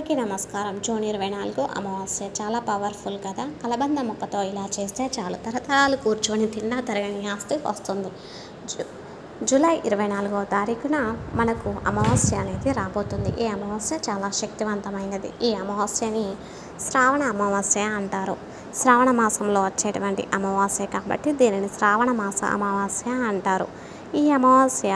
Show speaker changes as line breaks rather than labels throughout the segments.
అందరికీ నమస్కారం. జూన్ 24 అమావాస్య చాలా పవర్ఫుల్ కదా. కలబంద మొక్కతో ఇలా చేస్తే చాలు, తరతరాలు కూర్చొని తిన్నా తరగని ఆస్తి వస్తుంది. జూలై 24వ తారీఖున మనకు అమావాస్య అనేది రాబోతుంది. ఈ అమావాస్య చాలా శక్తివంతమైనది. ఈ అమావాస్యని శ్రావణ అమావాస్య అంటారు. శ్రావణ మాసంలో వచ్చేటువంటి అమావాస్య కాబట్టి దీనిని శ్రావణ మాస అమావాస్య అంటారు. ఈ అమావాస్య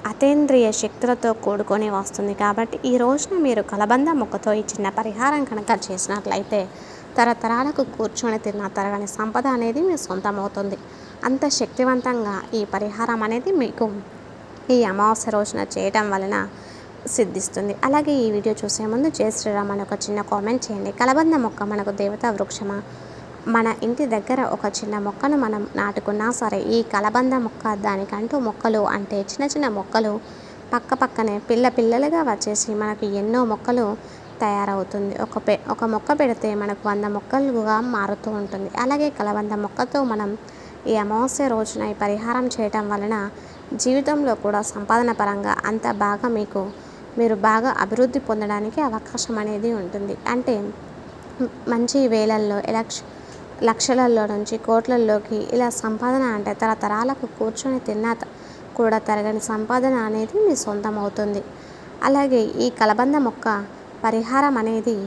అతీంద్రియ శక్తులతో కూడుకొని వస్తుంది కాబట్టి ఈ రోజున మీరు కలబంద మొక్కతో ఈ చిన్న పరిహారం కనుక చేసినట్లయితే తరతరాలకు కూర్చొని తిన్న తరగని సంపద అనేది మీ సొంతమవుతుంది. అంత శక్తివంతంగా ఈ పరిహారం అనేది మీకు ఈ అమావాస్య రోజున చేయటం వలన సిద్ధిస్తుంది. అలాగే ఈ వీడియో చూసే ముందు జై శ్రీరామ్ అని ఒక చిన్న కామెంట్ చేయండి. కలబంద మొక్క మనకు దేవతా వృక్షమా? మన ఇంటి దగ్గర ఒక చిన్న మొక్కను మనం నాటుకున్నా సరే, ఈ కలబంద మొక్క దానికంటూ మొక్కలు అంటే చిన్న చిన్న మొక్కలు పక్కనే పిల్లలుగా వచ్చేసి మనకు ఎన్నో మొక్కలు తయారవుతుంది. ఒక మొక్క పెడితే మనకు 100 మొక్కలుగా మారుతూ ఉంటుంది. అలాగే కలబంద మొక్కతో మనం ఈ అమావాస్య రోజున ఈ పరిహారం చేయటం వలన జీవితంలో కూడా సంపాదన పరంగా అంత బాగా మీరు బాగా అభివృద్ధి పొందడానికి అవకాశం అనేది ఉంటుంది. అంటే మంచి వేలల్లో లక్షలలో నుంచి కోట్లలోకి ఇలా సంపాదన అంటే తరతరాలకు కూర్చొని తిన్నా కూడా తరగని సంపాదన అనేది మీ సొంతం అవుతుంది. అలాగే ఈ కలబంద మొక్క పరిహారం అనేది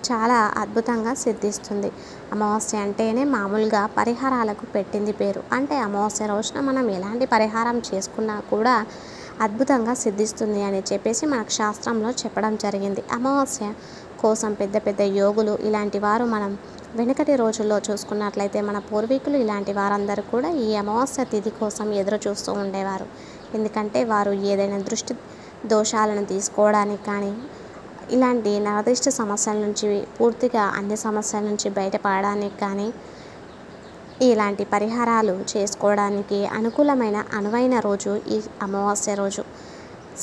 చాలా అద్భుతంగా సిద్ధిస్తుంది. అమావాస్య అంటేనే మామూలుగా పరిహారాలకు పెట్టింది పేరు. అంటే అమావాస్య రోజున మనం ఎలాంటి పరిహారం చేసుకున్నా కూడా అద్భుతంగా సిద్ధిస్తుంది అని చెప్పేసి మనకు శాస్త్రంలో చెప్పడం జరిగింది. అమావాస్య కోసం పెద్ద యోగులు ఇలాంటి వారు మనం వెనుకటి రోజుల్లో చూసుకున్నట్లయితే మన పూర్వీకులు ఇలాంటి వారందరూ కూడా ఈ అమావాస్య తిథి కోసం ఎదురు చూస్తూ ఉండేవారు. ఎందుకంటే వారు ఏదైనా దృష్టి దోషాలను తీసుకోవడానికి కానీ ఇలాంటి నరదిష్టి సమస్యల నుంచి పూర్తిగా అన్ని సమస్యల నుంచి బయటపడడానికి కానీ ఇలాంటి పరిహారాలు చేసుకోవడానికి అనువైన రోజు ఈ అమావాస్య రోజు.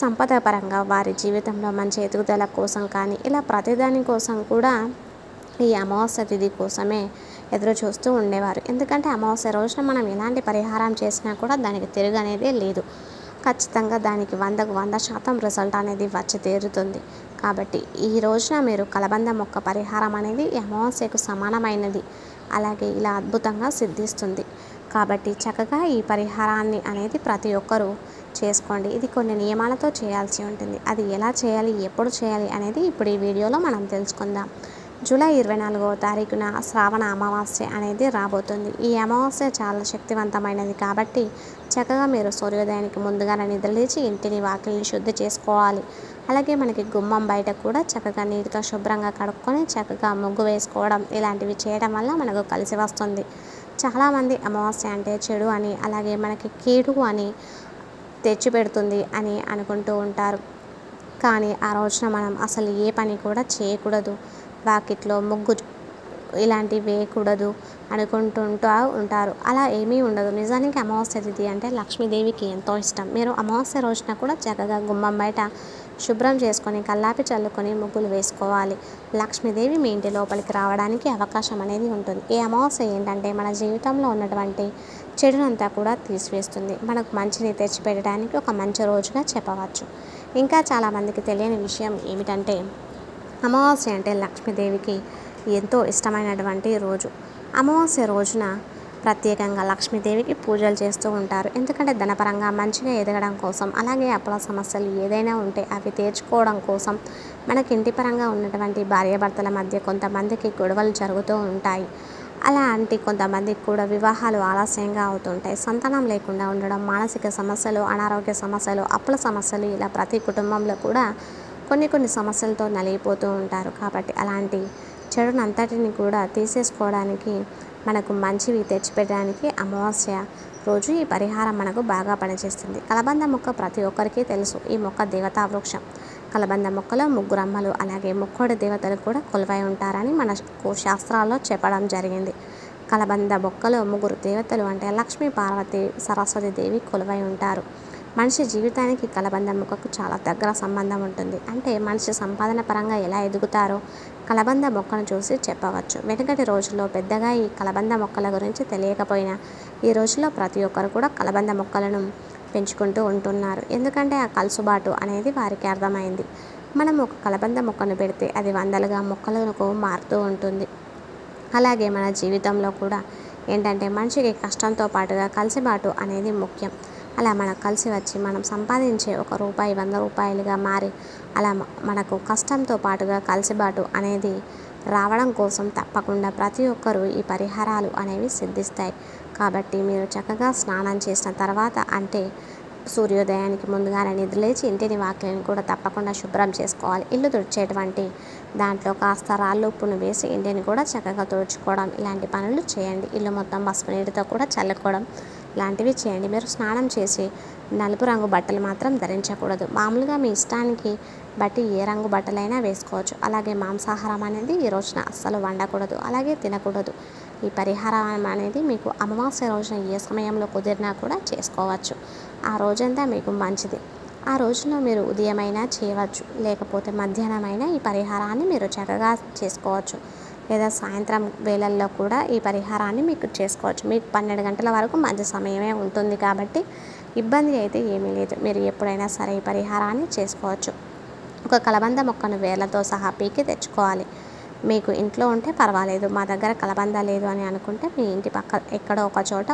సంపద పరంగా వారి జీవితంలో మంచి ఎదుగుదల కోసం కానీ ఇలా ప్రతిదాని కోసం కూడా ఈ అమావాస్య తిథి కోసమే ఎదురు చూస్తూ ఉండేవారు. ఎందుకంటే అమావాస్య రోజున మనం ఎలాంటి పరిహారం చేసినా కూడా దానికి తిరుగు అనేది లేదు. ఖచ్చితంగా దానికి 100కు 100% రిజల్ట్ అనేది వచ్చి తీరుతుంది. కాబట్టి ఈ రోజున మీరు కలబంద మొక్క పరిహారం అనేది ఈ అమావాస్యకు సమానమైనది. అలాగే ఇలా అద్భుతంగా సిద్ధిస్తుంది. కాబట్టి చక్కగా ఈ పరిహారాన్ని అనేది ప్రతి ఒక్కరూ చేసుకోండి. ఇది కొన్ని నియమాలతో చేయాల్సి ఉంటుంది. అది ఎలా చేయాలి, ఎప్పుడు చేయాలి అనేది ఇప్పుడు ఈ వీడియోలో మనం తెలుసుకుందాం. జూలై 24వ తారీఖున శ్రావణ అమావాస్య అనేది రాబోతుంది. ఈ అమావాస్య చాలా శక్తివంతమైనది కాబట్టి చక్కగా మీరు సూర్యోదయానికి ముందుగానే నిద్రలేచి ఇంటిని వాకిలిని శుద్ధి చేసుకోవాలి. అలాగే మనకి గుమ్మం బయట కూడా చక్కగా నీటితో శుభ్రంగా కడుక్కొని చక్కగా ముగ్గు వేసుకోవడం ఇలాంటివి చేయడం వల్ల మనకు కలిసి వస్తుంది. చాలామంది అమావాస్య అంటే చెడు అని అలాగే మనకి కీడు అని తెచ్చిపెడుతుంది అని అనుకుంటూ ఉంటారు. కానీ ఆ రోజున మనం అసలు ఏ పని కూడా చేయకూడదు. వాకిట్లో ముగ్గు ఇలాంటివి వేయకూడదు అనుకుంటూ ఉంటారు. అలా ఏమీ ఉండదు. నిజానికి అమావాస్య తిథి అంటే లక్ష్మీదేవికి ఎంతో ఇష్టం. మీరు అమావాస్య రోజున కూడా చక్కగా గుమ్మం బయట శుభ్రం చేసుకొని కల్లాపి చల్లుకొని ముగ్గులు వేసుకోవాలి. లక్ష్మీదేవి మీ ఇంటి లోపలికి రావడానికి అవకాశం అనేది ఉంటుంది. ఈ అమావాస్య ఏంటంటే మన జీవితంలో ఉన్నటువంటి చెడునంతా కూడా తీసివేస్తుంది. మనకు మంచిని తెచ్చిపెట్టడానికి ఒక మంచి రోజుగా చెప్పవచ్చు. ఇంకా చాలామందికి తెలియని విషయం ఏమిటంటే అమావాస్య అంటే లక్ష్మీదేవికి ఎంతో ఇష్టమైనటువంటి రోజు. అమావాస్య రోజున ప్రత్యేకంగా లక్ష్మీదేవికి పూజలు చేస్తూ ఉంటారు. ఎందుకంటే ధనపరంగా మంచిగా ఎదగడం కోసం అలాగే అప్పుల సమస్యలు ఏదైనా ఉంటే అవి తీర్చుకోవడం కోసం మనకి ఇంటి పరంగా ఉన్నటువంటి భార్యాభర్తల మధ్య కొంతమందికి గొడవలు జరుగుతూ ఉంటాయి. అలాంటి కొంతమందికి కూడా వివాహాలు ఆలస్యంగా అవుతుంటాయి. సంతానం లేకుండా ఉండడం, మానసిక సమస్యలు, అనారోగ్య సమస్యలు, అప్పుల సమస్యలు ఇలా ప్రతి కుటుంబంలో కూడా కొన్ని సమస్యలతో నలిగిపోతూ ఉంటారు. కాబట్టి అలాంటి చెడునంతటిని కూడా తీసేసుకోవడానికి మనకు మంచివి తెచ్చిపెట్టడానికి అమావాస్య రోజు ఈ పరిహారం మనకు బాగా పనిచేస్తుంది. కలబంద మొక్క ప్రతి ఒక్కరికి తెలుసు. ఈ మొక్క దేవతా వృక్షం. కలబంద మొక్కలో 3 అమ్మలు అలాగే 3 దేవతలు కూడా కొలువై ఉంటారని మన శాస్త్రాల్లో చెప్పడం జరిగింది. కలబంద మొక్కలో 3 దేవతలు అంటే లక్ష్మీ, పార్వతి, సరస్వతి దేవి కొలువై ఉంటారు. మనిషి జీవితానికి కలబంద మొక్కకు చాలా దగ్గర సంబంధం ఉంటుంది. అంటే మనిషి సంపాదన పరంగా ఎలా ఎదుగుతారో కలబంద మొక్కను చూసి చెప్పవచ్చు. వెనుకటి రోజుల్లో పెద్దగా ఈ కలబంద మొక్కల గురించి తెలియకపోయినా ఈ రోజుల్లో ప్రతి ఒక్కరు కూడా కలబంద మొక్కలను పెంచుకుంటూ ఉంటున్నారు. ఎందుకంటే ఆ కలుసుబాటు అనేది వారికి అర్థమైంది. మనం ఒక కలబంద మొక్కను పెడితే అది వందలుగా మొక్కలకు మారుతూ ఉంటుంది. అలాగే మన జీవితంలో కూడా ఏంటంటే మనిషికి కష్టంతో పాటుగా కలిసిబాటు అనేది ముఖ్యం. అలా మనకు కలిసి వచ్చి మనం సంపాదించే ఒక రూపాయి 100 రూపాయలుగా మారి అలా మనకు కష్టంతో పాటుగా కలిసిబాటు అనేది రావడం కోసం తప్పకుండా ప్రతి ఒక్కరూ ఈ పరిహారాలు అనేవి సిద్ధిస్తాయి. కాబట్టి మీరు చక్కగా స్నానం చేసిన తర్వాత అంటే సూర్యోదయానికి ముందుగానే నిద్రలేచి ఇంటిని వాకిలిని కూడా తప్పకుండా శుభ్రం చేసుకోవాలి. ఇల్లు తుడిచేటువంటి దాంట్లో కాస్త రాళ్ళుప్పును వేసి ఇంటిని కూడా చక్కగా తుడుచుకోవడం ఇలాంటి పనులు చేయండి. ఇల్లు మొత్తం పసుపు నీటితో కూడా చల్లుకోవడం లాంటివి చేయండి. మీరు స్నానం చేసి నలుపు రంగు బట్టలు మాత్రం ధరించకూడదు. మామూలుగా మీ ఇష్టానికి బట్టి ఏ రంగు బట్టలైనా వేసుకోవచ్చు. అలాగే మాంసాహారం అనేది ఈ రోజున అస్సలు వండకూడదు, అలాగే తినకూడదు. ఈ పరిహారం అనేది మీకు అమావాస్య రోజున ఏ సమయంలో కుదిరినా కూడా చేసుకోవచ్చు. ఆ రోజంతా మీకు మంచిది. ఆ రోజులో మీరు ఉదయమైనా చేయవచ్చు, లేకపోతే మధ్యాహ్నమైనా ఈ పరిహారాన్ని మీరు చక్కగా చేసుకోవచ్చు. లేదా సాయంత్రం వేళల్లో కూడా ఈ పరిహారాన్ని మీకు చేసుకోవచ్చు. మీకు 12 గంటల వరకు మంచి సమయమే ఉంటుంది కాబట్టి ఇబ్బంది అయితే ఏమీ లేదు. మీరు ఎప్పుడైనా సరే ఈ పరిహారాన్ని చేసుకోవచ్చు. ఒక కలబంద మొక్కను వేర్లతో సహా పీకి తెచ్చుకోవాలి. మీకు ఇంట్లో ఉంటే పర్వాలేదు, మా దగ్గర కలబంద లేదు అని అనుకుంటే మీ ఇంటి పక్క ఎక్కడో ఒక చోట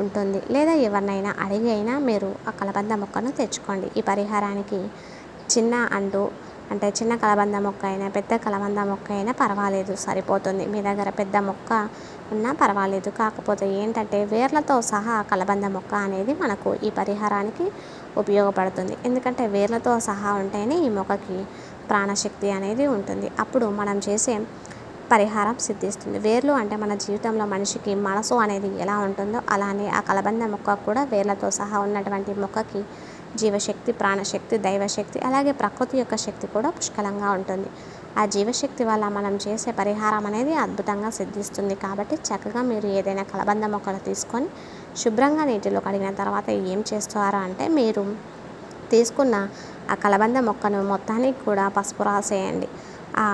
ఉంటుంది. లేదా ఎవరినైనా అడిగి అయినా మీరు ఆ కలబంద మొక్కను తెచ్చుకోండి. ఈ పరిహారానికి చిన్న అంటే చిన్న కలబంద మొక్క అయినా పెద్ద కలబంద మొక్క అయినా పర్వాలేదు, సరిపోతుంది. మీ దగ్గర పెద్ద మొక్క ఉన్నా పర్వాలేదు. కాకపోతే ఏంటంటే వేర్లతో సహా కలబంద మొక్క అనేది మనకు ఈ పరిహారానికి ఉపయోగపడుతుంది. ఎందుకంటే వేర్లతో సహా ఉంటేనే ఈ మొక్కకి ప్రాణశక్తి అనేది ఉంటుంది. అప్పుడు మనం చేసే పరిహారం సిద్ధిస్తుంది. వేర్లు అంటే మన జీవితంలో మనిషికి మనసు అనేది ఎలా ఉంటుందో అలానే ఆ కలబంద మొక్క కూడా వేర్లతో సహా ఉన్నటువంటి మొక్కకి జీవశక్తి, ప్రాణశక్తి, దైవశక్తి అలాగే ప్రకృతి యొక్క శక్తి కూడా పుష్కలంగా ఉంటుంది. ఆ జీవశక్తి వల్ల మనం చేసే పరిహారం అనేది అద్భుతంగా సిద్ధిస్తుంది. కాబట్టి చక్కగా మీరు ఏదైనా కలబంద మొక్కలు తీసుకొని శుభ్రంగా నీటిలో కడిగిన తర్వాత ఏం చేస్తారో అంటే మీరు తీసుకున్న ఆ కలబంద మొక్కను మొత్తానికి కూడా పసుపు రాసేయండి. ఆ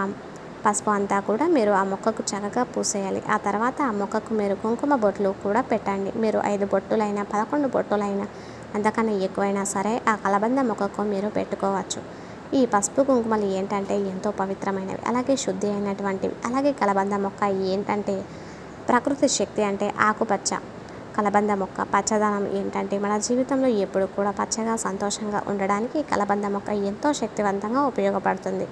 పసుపు అంతా కూడా మీరు ఆ మొక్కకు చక్కగా పూసేయాలి. ఆ తర్వాత ఆ మొక్కకు మీరు కుంకుమ బొట్లు కూడా పెట్టండి. మీరు 5 బొట్టులైనా 11 బొట్టులైనా అంతకన్నా ఎక్కువైనా సరే ఆ కలబంద మొక్కకు మీరు పెట్టుకోవచ్చు. ఈ పసుపు కుంకుమలు ఏంటంటే ఎంతో పవిత్రమైనవి, అలాగే శుద్ధి అయినటువంటివి. అలాగే కలబంద మొక్క ఏంటంటే ప్రకృతి శక్తి, అంటే ఆకుపచ్చ కలబంద మొక్క పచ్చదనం ఏంటంటే మన జీవితంలో ఎప్పుడు కూడా పచ్చగా సంతోషంగా ఉండడానికి కలబంద మొక్క ఎంతో శక్తివంతంగా ఉపయోగపడుతుంది.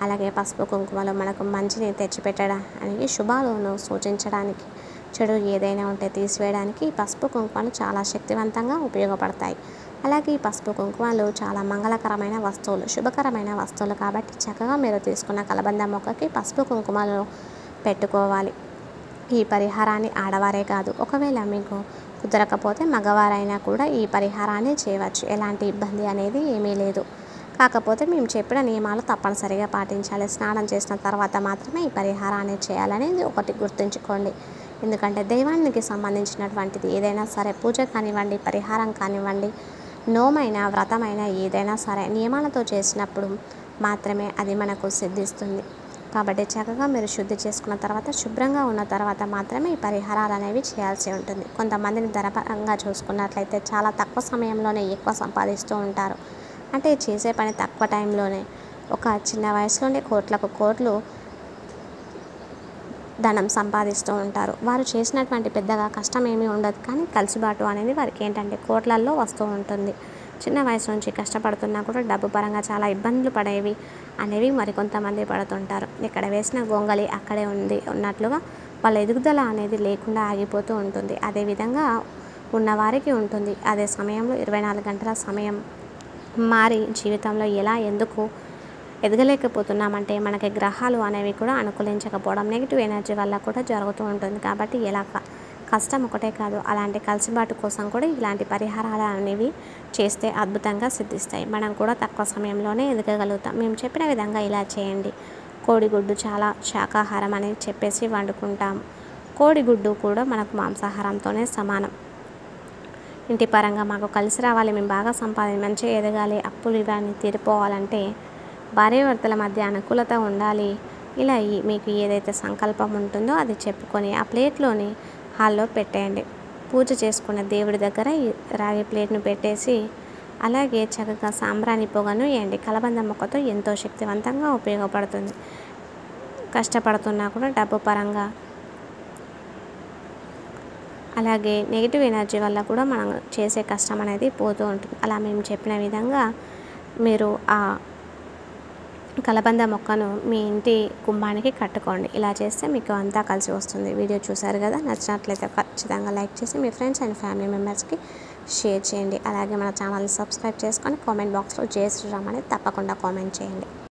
అలాగే పసుపు కుంకుమలు మనకు మంచిని తెచ్చిపెట్టడానికి, శుభాలను సూచించడానికి, చెడు ఏదైనా ఉంటే తీసివేయడానికి పసుపు కుంకుమలు చాలా శక్తివంతంగా ఉపయోగపడతాయి. అలాగే ఈ పసుపు కుంకుమలు చాలా మంగళకరమైన వస్తువులు, శుభకరమైన వస్తువులు. కాబట్టి చక్కగా మీరు తీసుకున్న కలబంద మొక్కకి పసుపు కుంకుమలు పెట్టుకోవాలి. ఈ పరిహారాన్ని ఆడవారే కాదు, ఒకవేళ మీకు కుదరకపోతే మగవారైనా కూడా ఈ పరిహారాన్ని చేయవచ్చు. ఎలాంటి ఇబ్బంది అనేది ఏమీ లేదు. కాకపోతే మేము చెప్పిన నియమాలు తప్పనిసరిగా పాటించాలి. స్నానం చేసిన తర్వాత మాత్రమే ఈ పరిహారాన్ని చేయాలనేది ఒకటి గుర్తుంచుకోండి. ఎందుకంటే దైవానికి సంబంధించినటువంటిది ఏదైనా సరే, పూజ కానివ్వండి, పరిహారం కానివ్వండి, నోమైనా వ్రతమైనా ఏదైనా సరే నియమాలతో చేసినప్పుడు మాత్రమే అది మనకు సిద్ధిస్తుంది. కాబట్టి చక్కగా మీరు శుద్ధి చేసుకున్న తర్వాత, శుభ్రంగా ఉన్న తర్వాత మాత్రమే ఈ పరిహారాలు అనేవి చేయాల్సి ఉంటుంది. కొంతమందిని ధనపరంగా చూసుకున్నట్లయితే చాలా తక్కువ సమయంలోనే ఎక్కువ సంపాదిస్తూ ఉంటారు. అంటే చేసే పని తక్కువ టైంలోనే ఒక చిన్న వయసులోనే కోట్లకు కోట్లు ధనం సంపాదిస్తూ ఉంటారు. వారు చేసినటువంటి పెద్దగా కష్టం ఏమీ ఉండదు, కానీ కలిసిబాటు అనేది వారికి ఏంటంటే కోట్లల్లో వస్తూ ఉంటుంది. చిన్న వయసు నుంచి కష్టపడుతున్నా కూడా డబ్బు పరంగా చాలా ఇబ్బందులు పడేవి అనేవి మరికొంతమంది పడుతుంటారు. ఇక్కడ వేసిన గొంగలి అక్కడే ఉన్నట్లుగా వాళ్ళ ఎదుగుదల అనేది లేకుండా ఆగిపోతూ ఉంటుంది. అదేవిధంగా ఉన్నవారికి ఉంటుంది. అదే సమయంలో 24 గంటల సమయం మారి జీవితంలో ఎందుకు ఎదగలేకపోతున్నామంటే మనకి గ్రహాలు అనేవి కూడా అనుకూలించకపోవడం, నెగిటివ్ ఎనర్జీ వల్ల కూడా జరుగుతూ ఉంటుంది. కాబట్టి కష్టం ఒకటే కాదు, అలాంటి కలిసిబాటు కోసం కూడా ఇలాంటి పరిహారాలు అనేవి చేస్తే అద్భుతంగా సిద్ధిస్తాయి. మనం కూడా తక్కువ సమయంలోనే ఎదగగలుగుతాం. మేము చెప్పిన విధంగా ఇలా చేయండి. కోడిగుడ్డు చాలా శాకాహారం అని చెప్పేసి వండుకుంటాం. కోడిగుడ్డు కూడా మనకు మాంసాహారంతోనే సమానం. ఇంటి పరంగా మాకు కలిసి రావాలి, మేము బాగా మంచిగా ఎదగాలి, అప్పులు ఇవన్నీ తీరిపోవాలంటే భార్యాభర్తల మధ్య అనుకూలత ఉండాలి. ఇలా మీకు ఏదైతే సంకల్పం ఉంటుందో అది చెప్పుకొని ఆ ప్లేట్లోని హాల్లో పెట్టేయండి. పూజ చేసుకున్న దేవుడి దగ్గర ఈ రాగి ప్లేట్ను పెట్టేసి అలాగే చక్కగా సాంబ్రాణి పొగను వేయండి. కలబంద మొక్కతో ఎంతో శక్తివంతంగా ఉపయోగపడుతుంది. కష్టపడుతున్నా కూడా డబ్బు పరంగా, అలాగే నెగిటివ్ ఎనర్జీ వల్ల కూడా మనం చేసే కష్టం అనేది పోతూ ఉంటుంది. అలా మేము చెప్పిన విధంగా మీరు ఆ కలబంద మొక్కను మీ ఇంటి కుంభానికి కట్టుకోండి. ఇలా చేస్తే మీకు అంతా కలిసి వస్తుంది. వీడియో చూసారు కదా, నచ్చినట్లయితే ఖచ్చితంగా లైక్ చేసి మీ ఫ్రెండ్స్ అండ్ ఫ్యామిలీ మెంబర్స్కి షేర్ చేయండి. అలాగే మన ఛానల్ని సబ్స్క్రైబ్ చేసుకొని కామెంట్ బాక్స్లో జై శ్రీరామ్ అని తప్పకుండా కామెంట్ చేయండి.